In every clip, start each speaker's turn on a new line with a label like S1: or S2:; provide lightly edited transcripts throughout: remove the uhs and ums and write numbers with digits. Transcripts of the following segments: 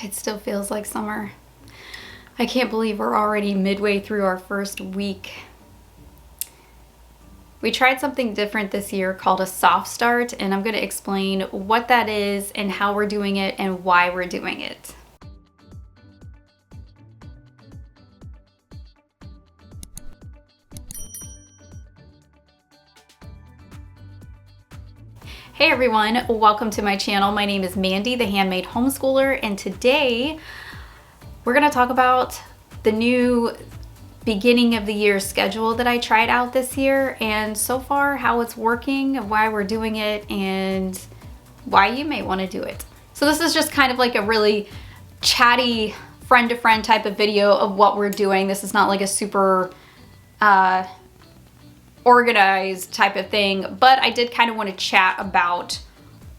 S1: It still feels like summer. I can't believe we're already midway through our first week. We tried something different this year called a soft start, and I'm going to explain what that is and how we're doing it and why we're doing it. Hey everyone, welcome to my channel. My name is Mandy, the handmade homeschooler, and today we're going to talk about the new beginning of the year schedule that I tried out this year, and so far how it's working, why we're doing it, and why you may want to do it. So this is just kind of like a really chatty friend-to-friend type of video of what we're doing. This is not like a super organized type of thing, but I did kind of want to chat about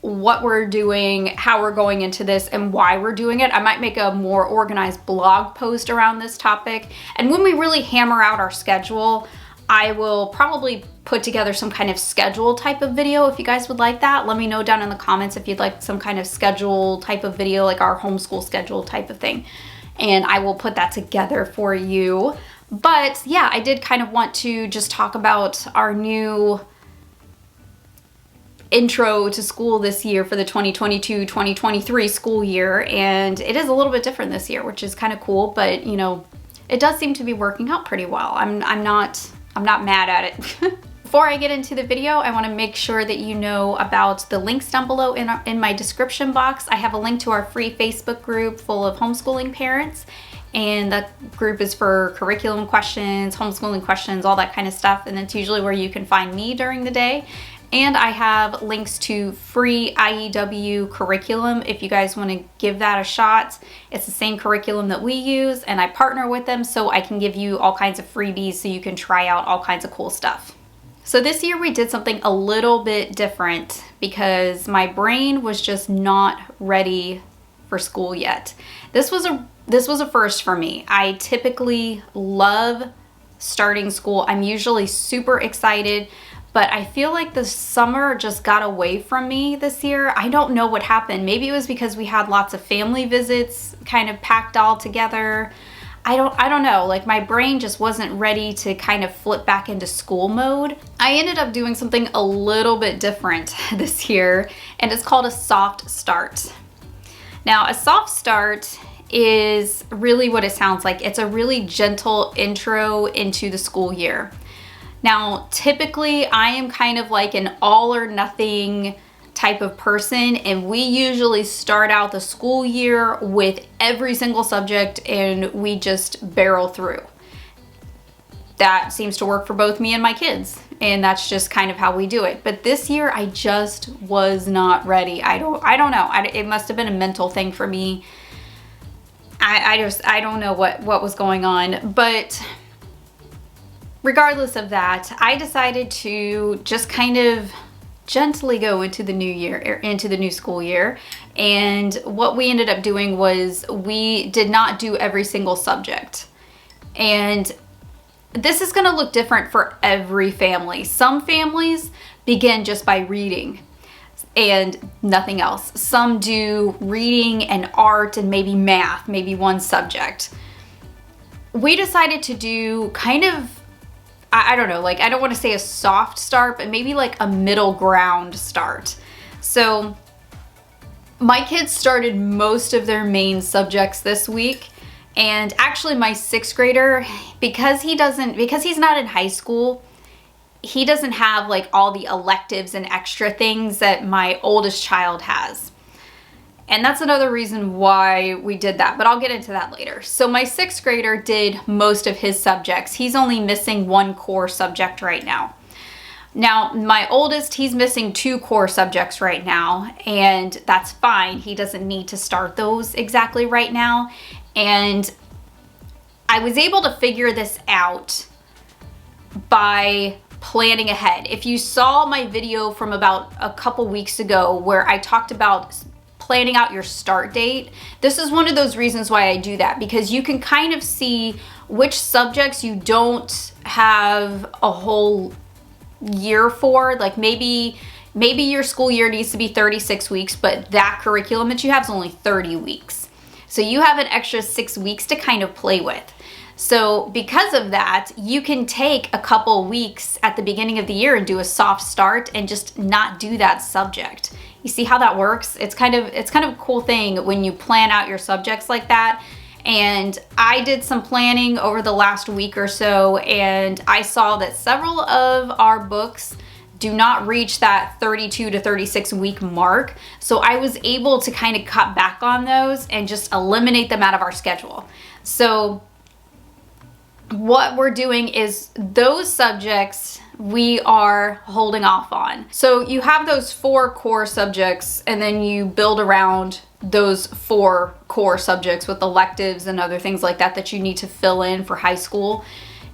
S1: what we're doing, how we're going into this, and why we're doing it. I might make a more organized blog post around this topic, and when we really hammer out our schedule, I will probably put together some kind of schedule type of video. If you guys would like that, let me know down in the comments if you'd like some kind of schedule type of video, like our homeschool schedule type of thing, and I will put that together for you. But yeah, I did kind of want to just talk about our new intro to school this year for the 2022-2023 school year, and it is a little bit different this year, which is kind of cool, but you know, it does seem to be working out pretty well. I'm not mad at it. Before I get into the video, I want to make sure that you know about the links down below in my description box. I have a link to our free Facebook group full of homeschooling parents, and that group is for curriculum questions, homeschooling questions, all that kind of stuff, and it's usually where you can find me during the day. And I have links to free IEW curriculum if you guys want to give that a shot. It's the same curriculum that we use, and I partner with them so I can give you all kinds of freebies so you can try out all kinds of cool stuff. So this year we did something a little bit different because my brain was just not ready for school yet. This was a first for me. I typically love starting school. I'm usually super excited, but I feel like the summer just got away from me this year. I don't know what happened. Maybe it was because we had lots of family visits kind of packed all together. I don't know, like my brain just wasn't ready to kind of flip back into school mode. I ended up doing something a little bit different this year, and it's called a soft start. Now, a soft start is really what it sounds like. It's a really gentle intro into the school year. Now, typically I am kind of like an all or nothing type of person, and we usually start out the school year with every single subject and we just barrel through. That seems to work for both me and my kids, and that's just kind of how we do it. But this year I just was not ready. I don't know. It must have been a mental thing for me. I don't know what was going on, but regardless of that, I decided to just kind of gently go into the new year, into the new school year. And what we ended up doing was we did not do every single subject. And this is going to look different for every family. Some families begin just by reading and nothing else. Some do reading and art and maybe math, maybe one subject. We decided to do kind of, I don't know, like I don't want to say a soft start, but maybe like a middle ground start. So my kids started most of their main subjects this week, and actually my 6th grader, because he's not in high school, he doesn't have like all the electives and extra things that my oldest child has. And that's another reason why we did that, but I'll get into that later. So my 6th grader did most of his subjects. He's only missing one core subject right now. Now, my oldest, he's missing 2 core subjects right now, and that's fine. He doesn't need to start those exactly right now. And I was able to figure this out by planning ahead. If you saw my video from about a couple weeks ago where I talked about planning out your start date, this is one of those reasons why I do that, because you can kind of see which subjects you don't have a whole year for. Like maybe your school year needs to be 36 weeks, but that curriculum that you have is only 30 weeks. So you have an extra 6 weeks to kind of play with. So because of that, you can take a couple weeks at the beginning of the year and do a soft start and just not do that subject. You see how that works? It's kind of a cool thing when you plan out your subjects like that. And I did some planning over the last week or so, and I saw that several of our books do not reach that 32 to 36 week mark. So I was able to kind of cut back on those and just eliminate them out of our schedule. So what we're doing is those subjects we are holding off on. So you have those 4 core subjects, and then you build around those 4 core subjects with electives and other things like that that you need to fill in for high school.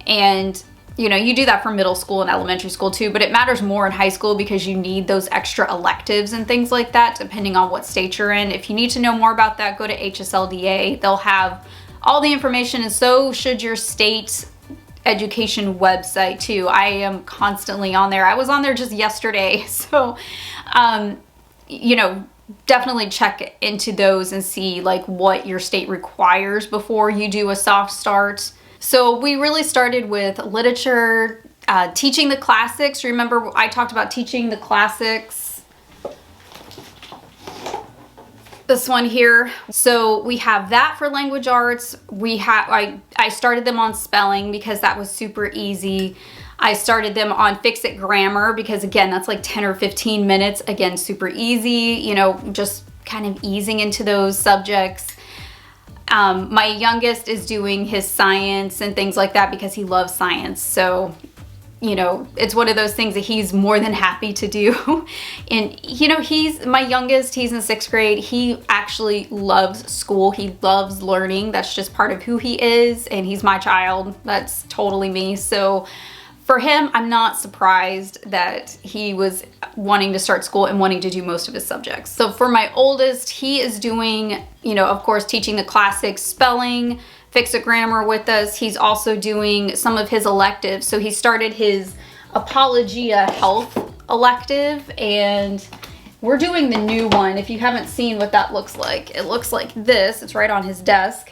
S1: And you do that for middle school and elementary school too, but it matters more in high school because you need those extra electives and things like that depending on what state you're in. If you need to know more about that, go to HSLDA. They'll have all the information, and so should your state education website too. I am constantly on there. I was on there just yesterday. So, definitely check into those and see like what your state requires before you do a soft start. So we really started with literature, teaching the classics. Remember I talked about teaching the classics. This one here. So we have that for language arts. I started them on spelling because that was super easy. I started them on Fix It Grammar because again, that's like 10 or 15 minutes. Again, super easy, just kind of easing into those subjects. My youngest is doing his science and things like that because he loves science. So it's one of those things that he's more than happy to do. And, he's my youngest, he's in 6th grade. He actually loves school. He loves learning. That's just part of who he is. And he's my child. That's totally me. So for him, I'm not surprised that he was wanting to start school and wanting to do most of his subjects. So for my oldest, he is doing, of course, teaching the classics, spelling, Fix It Grammar with us. He's also doing some of his electives. So he started his Apologia Health elective, and we're doing the new one. If you haven't seen what that looks like, it looks like this. It's right on his desk.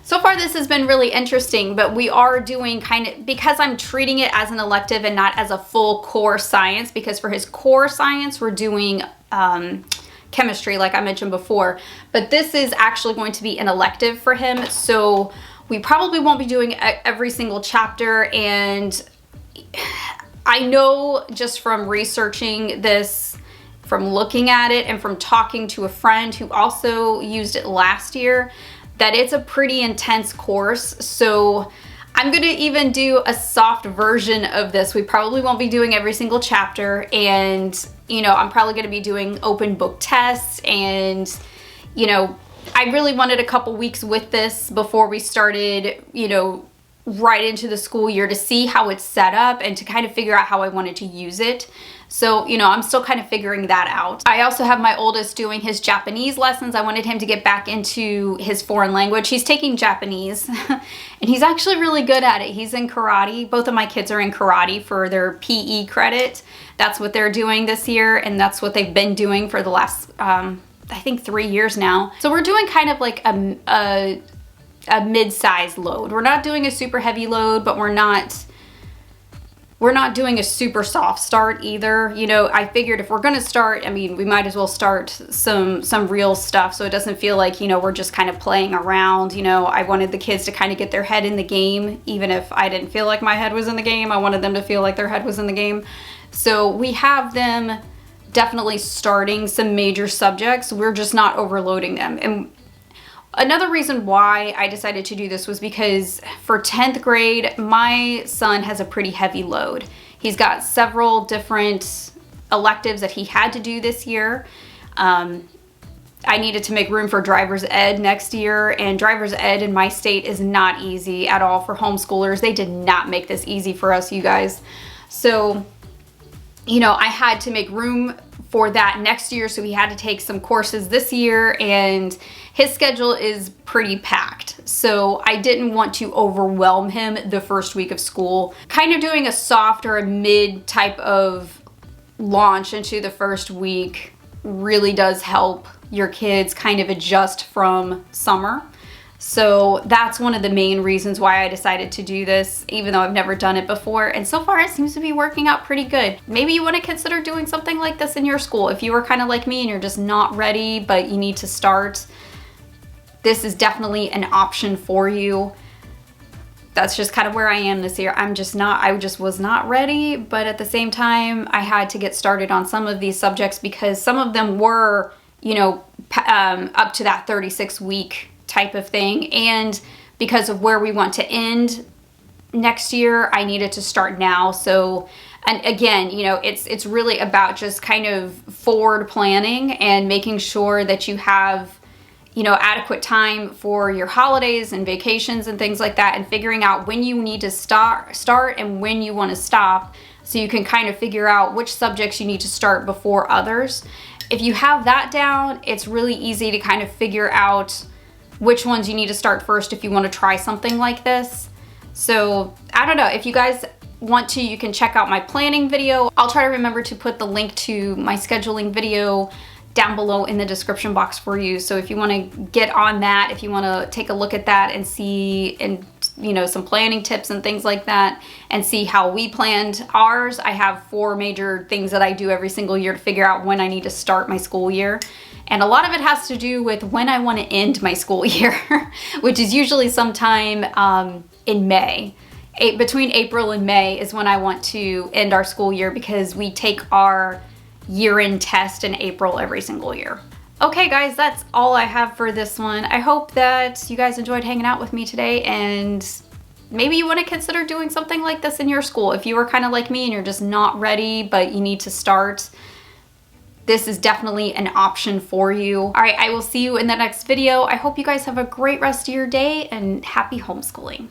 S1: So far this has been really interesting, but we are doing because I'm treating it as an elective and not as a full core science, because for his core science we're doing chemistry like I mentioned before, but this is actually going to be an elective for him. So we probably won't be doing every single chapter, and I know just from researching this, from looking at it, and from talking to a friend who also used it last year, that it's a pretty intense course. So I'm gonna even do a soft version of this. We probably won't be doing every single chapter, and I'm probably gonna be doing open book tests, and I really wanted a couple weeks with this before we started, right into the school year to see how it's set up and to kind of figure out how I wanted to use it. So, I'm still kind of figuring that out. I also have my oldest doing his Japanese lessons. I wanted him to get back into his foreign language. He's taking Japanese and he's actually really good at it. He's in karate. Both of my kids are in karate for their PE credit. That's what they're doing this year, and that's what they've been doing for the last, I think 3 years now. So we're doing kind of like a mid-sized load. We're not doing a super heavy load, but we're not doing a super soft start either. I figured if we're gonna start, we might as well start some real stuff so it doesn't feel like, we're just kind of playing around. I wanted the kids to kind of get their head in the game. Even if I didn't feel like my head was in the game, I wanted them to feel like their head was in the game. So we have them definitely starting some major subjects. We're just not overloading them. And another reason why I decided to do this was because for 10th grade, my son has a pretty heavy load. He's got several different electives that he had to do this year. I needed to make room for driver's ed next year, and driver's ed in my state is not easy at all for homeschoolers. They did not make this easy for us, you guys. So, I had to make room for that next year, so he had to take some courses this year, and his schedule is pretty packed. So I didn't want to overwhelm him the first week of school. Kind of doing a soft or a mid type of launch into the first week really does help your kids kind of adjust from summer. So that's one of the main reasons why I decided to do this, even though I've never done it before. And so far it seems to be working out pretty good. Maybe you want to consider doing something like this in your school. If you were kind of like me and you're just not ready, but you need to start, this is definitely an option for you. That's just kind of where I am this year. I just was not ready, but at the same time, I had to get started on some of these subjects because some of them were, you know, up to that 36-week type of thing. And because of where we want to end next year, I needed to start now. So, and again, you know, it's really about just kind of forward planning and making sure that you have, you know, adequate time for your holidays and vacations and things like that, and figuring out when you need to start and when you want to stop, so you can kind of figure out which subjects you need to start before others. If you have that down, it's really easy to kind of figure out which ones you need to start first if you want to try something like this. So I don't know, if you guys want to, you can check out my planning video. I'll try to remember to put the link to my scheduling video down below in the description box for you. So if you want to get on that, if you want to take a look at that and see, and you know, some planning tips and things like that, and see how we planned ours. I have 4 major things that I do every single year to figure out when I need to start my school year. And a lot of it has to do with when I want to end my school year, which is usually sometime in May. Between April and May is when I want to end our school year, because we take our year-end test in April every single year. Okay guys, that's all I have for this one. I hope that you guys enjoyed hanging out with me today, and maybe you want to consider doing something like this in your school. If you were kind of like me and you're just not ready, but you need to start, this is definitely an option for you. All right, I will see you in the next video. I hope you guys have a great rest of your day, and happy homeschooling.